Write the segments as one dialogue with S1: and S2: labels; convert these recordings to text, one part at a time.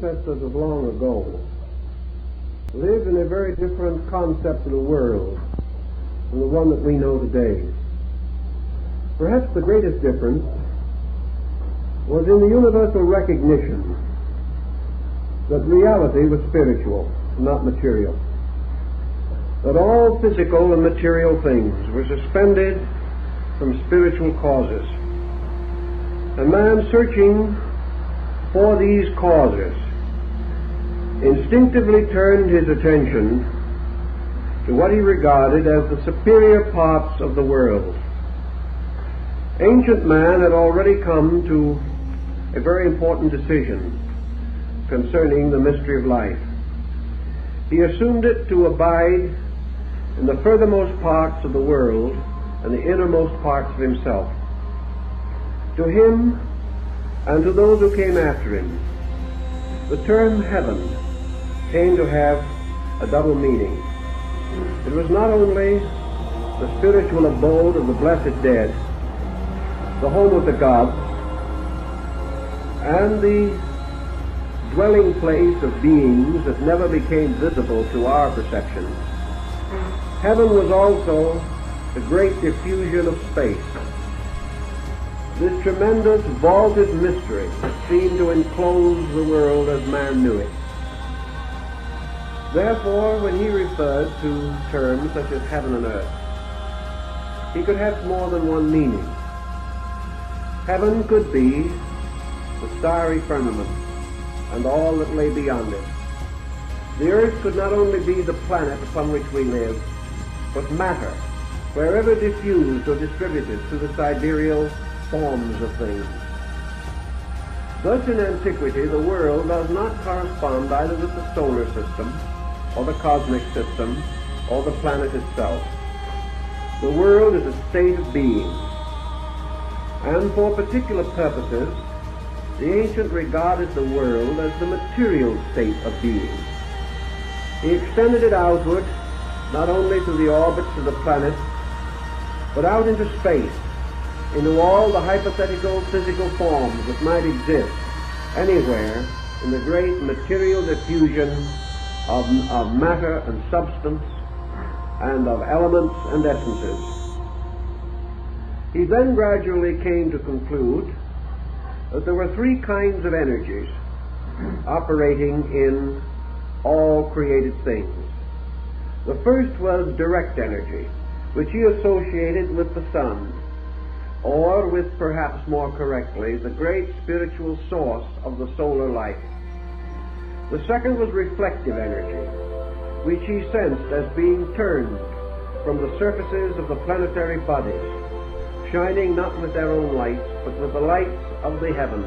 S1: ancestors of long ago lived in a very different concept of the world from the one that we know today. Perhaps the greatest difference was in the universal recognition that reality was spiritual, not material. That all physical and material things were suspended from spiritual causes. And man, searching for these causes, instinctively turned his attention to what he regarded as the superior parts of the world. Ancient man had already come to a very important decision concerning the mystery of life. He assumed it to abide in the furthermost parts of the world and the innermost parts of himself. To him and to those who came after him, the term heaven came to have a double meaning. It was not only the spiritual abode of the blessed dead, the home of the gods, and the dwelling place of beings that never became visible to our perception. Heaven was also the great diffusion of space, this tremendous vaulted mystery that seemed to enclose the world as man knew it. Therefore, when he referred to terms such as heaven and earth, he could have more than one meaning. Heaven could be the starry firmament and all that lay beyond it. The earth could not only be the planet upon which we live, but matter, wherever diffused or distributed through the sidereal forms of things. Thus in antiquity the world does not correspond either with the solar system, or the cosmic system, or the planet itself. The world is a state of being, and for particular purposes the ancient regarded the world as the material state of being. He extended it outward, not only to the orbits of the planets, but out into space, into all the hypothetical physical forms that might exist anywhere in the great material diffusion of matter and substance and of elements and essences. He then gradually came to conclude that there were three kinds of energies operating in all created things. The first was direct energy, which he associated with the sun, or with, perhaps more correctly, the great spiritual source of the solar light. The second was reflective energy, which he sensed as being turned from the surfaces of the planetary bodies, shining not with their own lights, but with the lights of the heavens.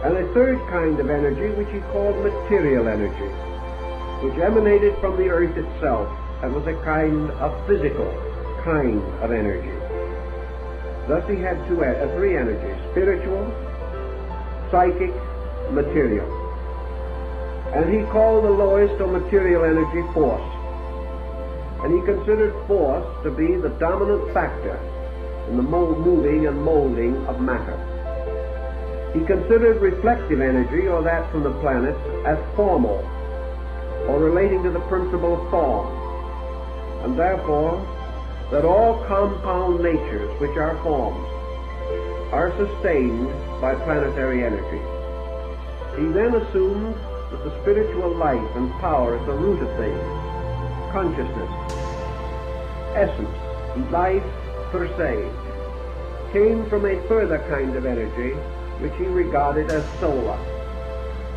S1: And a third kind of energy, which he called material energy, which emanated from the earth itself and was a kind of physical kind of energy. Thus he had three energies: spiritual, psychic, material. And he called the lowest or material energy force. And he considered force to be the dominant factor in the moving and molding of matter. He considered reflective energy, or that from the planets, as formal, or relating to the principle of form, and therefore that all compound natures which are forms are sustained by planetary energy. He then assumed that the spiritual life and power is the root of things, consciousness, essence, life per se, came from a further kind of energy which he regarded as solar,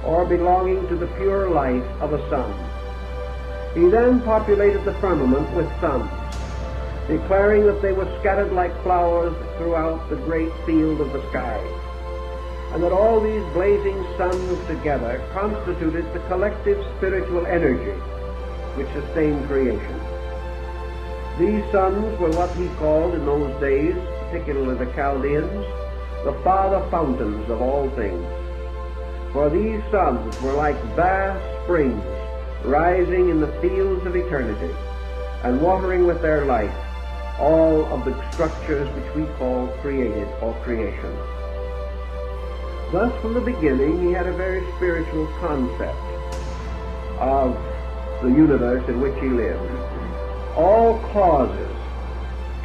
S1: or belonging to the pure life of a sun. He then populated the firmament with suns, declaring that they were scattered like flowers throughout the great field of the sky, and that all these blazing suns together constituted the collective spiritual energy which sustained creation. These suns were what he called in those days, particularly the Chaldeans, the father fountains of all things. For these suns were like vast springs rising in the fields of eternity and watering with their light all of the structures which we call created or creation. Thus, from the beginning, he had a very spiritual concept of the universe in which he lived. All causes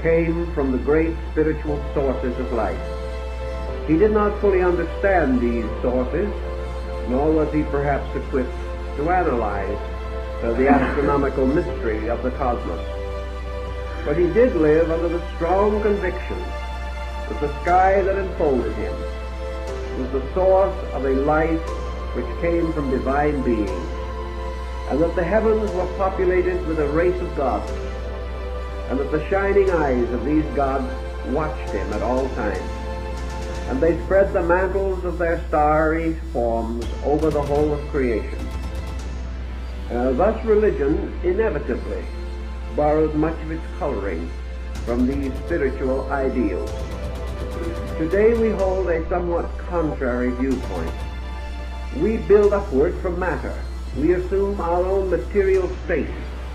S1: came from the great spiritual sources of life. He did not fully understand these sources, nor was he perhaps equipped to analyze the astronomical mystery of the cosmos. But he did live under the strong conviction that the sky that enfolded him was the source of a life which came from divine beings, and that the heavens were populated with a race of gods, and that the shining eyes of these gods watched him at all times, and they spread the mantles of their starry forms over the whole of creation. Thus religion inevitably borrowed much of its coloring from these spiritual ideals. Today we hold a somewhat contrary viewpoint. We build upward from matter. We assume our own material state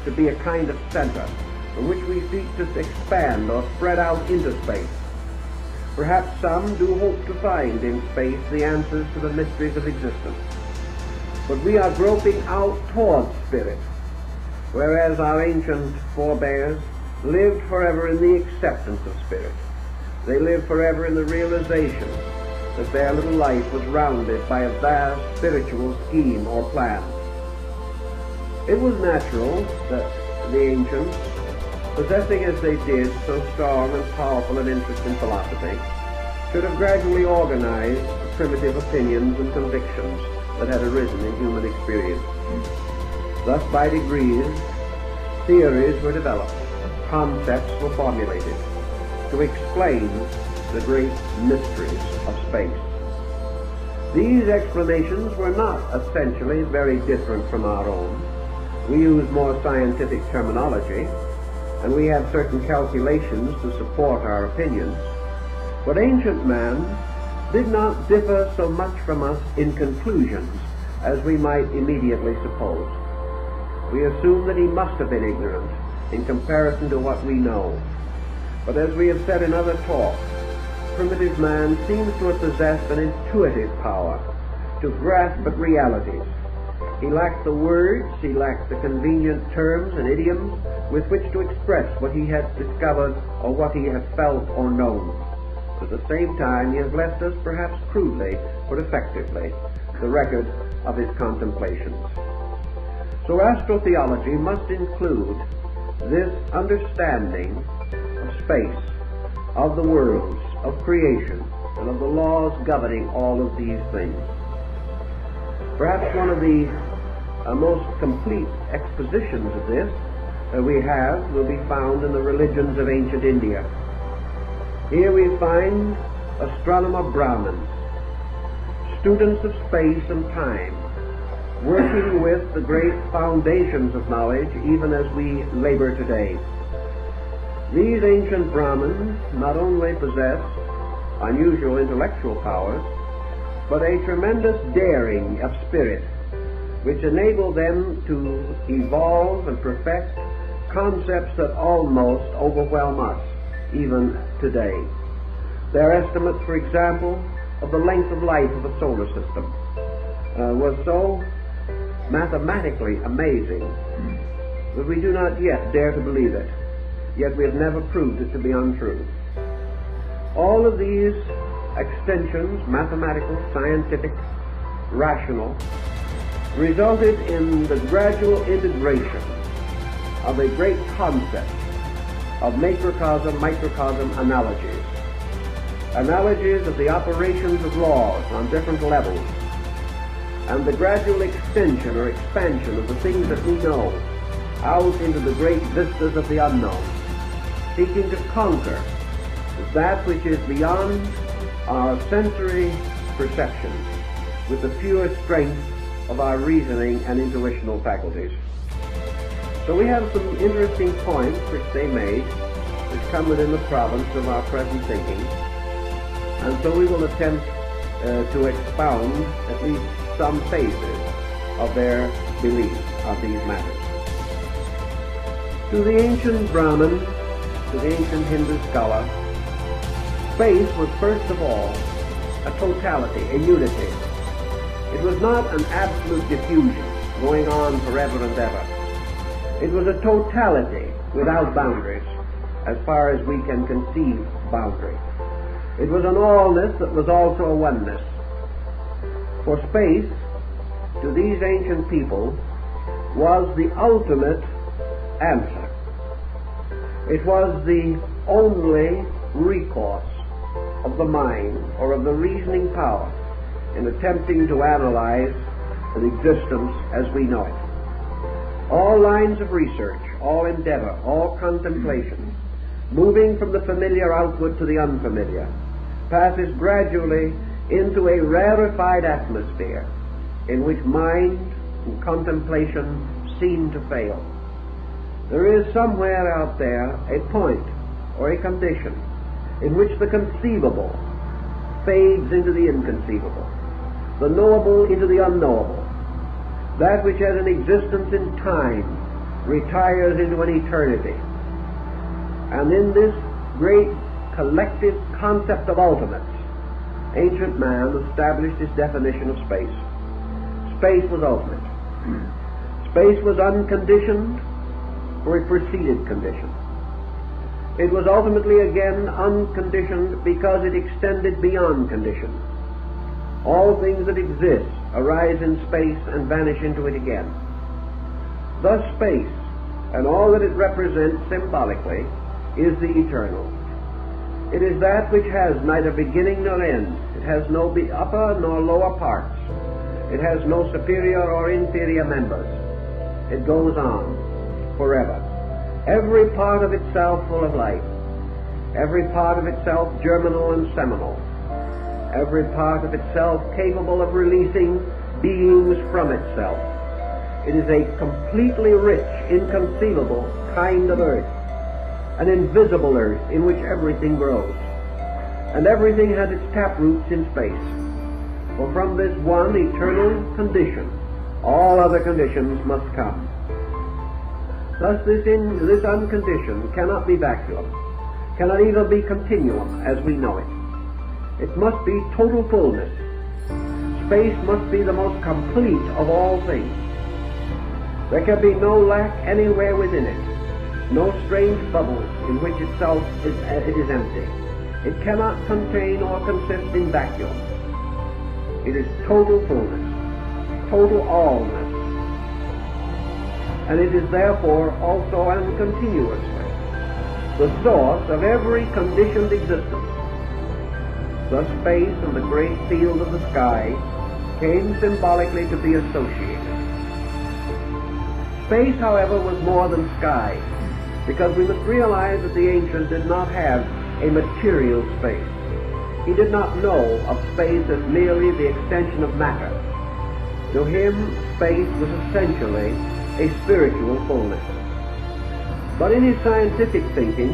S1: to be a kind of center from which we seek to expand or spread out into space. Perhaps some do hope to find in space the answers to the mysteries of existence. But we are groping out towards spirit, whereas our ancient forebears lived forever in the acceptance of spirit. They lived forever in the realization that their little life was rounded by a vast spiritual scheme or plan. It was natural that the ancients, possessing as they did so strong and powerful an interest in philosophy, should have gradually organized the primitive opinions and convictions that had arisen in human experience. Thus, by degrees, theories were developed, concepts were formulated to explain the great mysteries of space. These explanations were not essentially very different from our own. We use more scientific terminology, and we have certain calculations to support our opinions. But ancient man did not differ so much from us in conclusions as we might immediately suppose. We assume that he must have been ignorant in comparison to what we know. But as we have said in other talks, primitive man seems to have possessed an intuitive power to grasp at realities. He lacked the words, he lacked the convenient terms and idioms with which to express what he had discovered or what he had felt or known. At the same time, he has left us, perhaps crudely but effectively, the record of his contemplations. So astrotheology must include this understanding of space, of the worlds, of creation, and of the laws governing all of these things. Perhaps one of the most complete expositions of this we have will be found in the religions of ancient India. Here we find astronomer Brahmins, students of space and time, working with the great foundations of knowledge even as we labor today. These ancient Brahmins not only possess unusual intellectual powers, but a tremendous daring of spirit, which enabled them to evolve and perfect concepts that almost overwhelm us even today. Their estimate, for example, of the length of life of a solar system was so mathematically amazing that we do not yet dare to believe it, yet we have never proved it to be untrue. All of these extensions, mathematical, scientific, rational, resulted in the gradual integration of a great concept of macrocosm-microcosm analogies. Analogies of the operations of laws on different levels, and the gradual extension or expansion of the things that we know out into the great vistas of the unknown, seeking to conquer that which is beyond our sensory perceptions with the pure strength of our reasoning and intuitional faculties. So we have some interesting points which they made, which come within the province of our present thinking, and so we will attempt to expound at least some phases of their belief of these matters. To the ancient Brahmin, to the ancient Hindu scholar, space was first of all a totality, a unity. It was not an absolute diffusion going on forever and ever. It was a totality without boundaries, as far as we can conceive boundary. It was an allness that was also a oneness. For space, to these ancient people, was the ultimate answer. It was the only recourse of the mind or of the reasoning power in attempting to analyze an existence as we know it. All lines of research, all endeavor, all contemplation, moving from the familiar outward to the unfamiliar, passes gradually into a rarefied atmosphere in which mind and contemplation seem to fail. There is somewhere out there a point or a condition in which the conceivable fades into the inconceivable, the knowable into the unknowable. That which has an existence in time retires into an eternity. And in this great collective concept of ultimates, ancient man established his definition of space. Space was ultimate. Space was unconditioned, for it preceded condition. It was ultimately again unconditioned because it extended beyond condition. All things that exist arise in space and vanish into it again. Thus space, and all that it represents symbolically, is the eternal. It is that which has neither beginning nor end. It has no upper nor lower parts. It has no superior or inferior members. It goes on forever. Every part of itself full of life. Every part of itself germinal and seminal. Every part of itself capable of releasing beings from itself. It is a completely rich, inconceivable kind of earth, an invisible earth in which everything grows. And everything has its taproots in space. For from this one eternal condition, all other conditions must come. Thus this unconditioned cannot be vacuum, cannot even be continuum as we know it. It must be total fullness. Space must be the most complete of all things. There can be no lack anywhere within it, no strange bubbles in which itself it is empty. It cannot contain or consist in vacuum. It is total fullness, total allness, and it is therefore also and continuously the source of every conditioned existence. Thus space and the great field of the sky came symbolically to be associated. Space, however, was more than sky, because we must realize that the ancient did not have a material space. He did not know of space as merely the extension of matter. To him, space was essentially a spiritual fullness. But in his scientific thinking,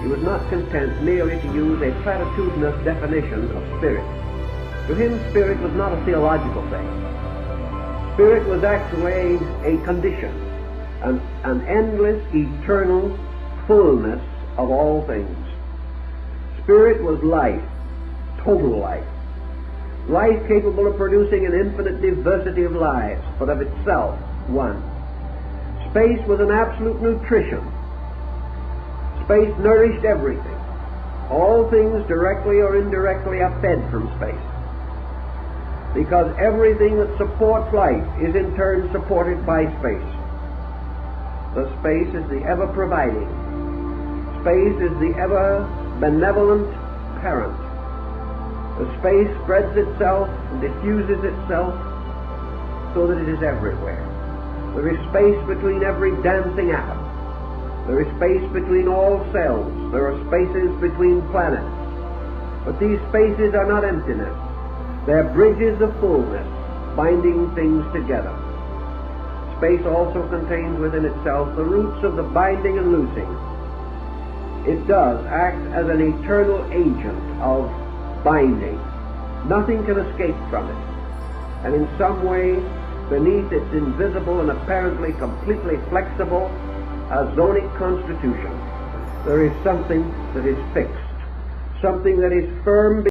S1: he was not content merely to use a platitudinous definition of spirit. To him, spirit was not a theological thing. Spirit was actually a condition, an endless, eternal fullness of all things. Spirit was life, total life. Life capable of producing an infinite diversity of lives, but of itself one. Space was an absolute nutrition. Space nourished everything. All things directly or indirectly are fed from space, because everything that supports life is in turn supported by space. The space is the ever-providing. Space is the ever-benevolent parent. The space spreads itself and diffuses itself so that it is everywhere. There is space between every dancing atom. There is space between all cells. There are spaces between planets. But these spaces are not emptiness. They are bridges of fullness, binding things together. Space also contains within itself the roots of the binding and loosing. It does act as an eternal agent of binding. Nothing can escape from it. And in some way, beneath its invisible and apparently completely flexible azonic constitution, there is something that is fixed, something that is firm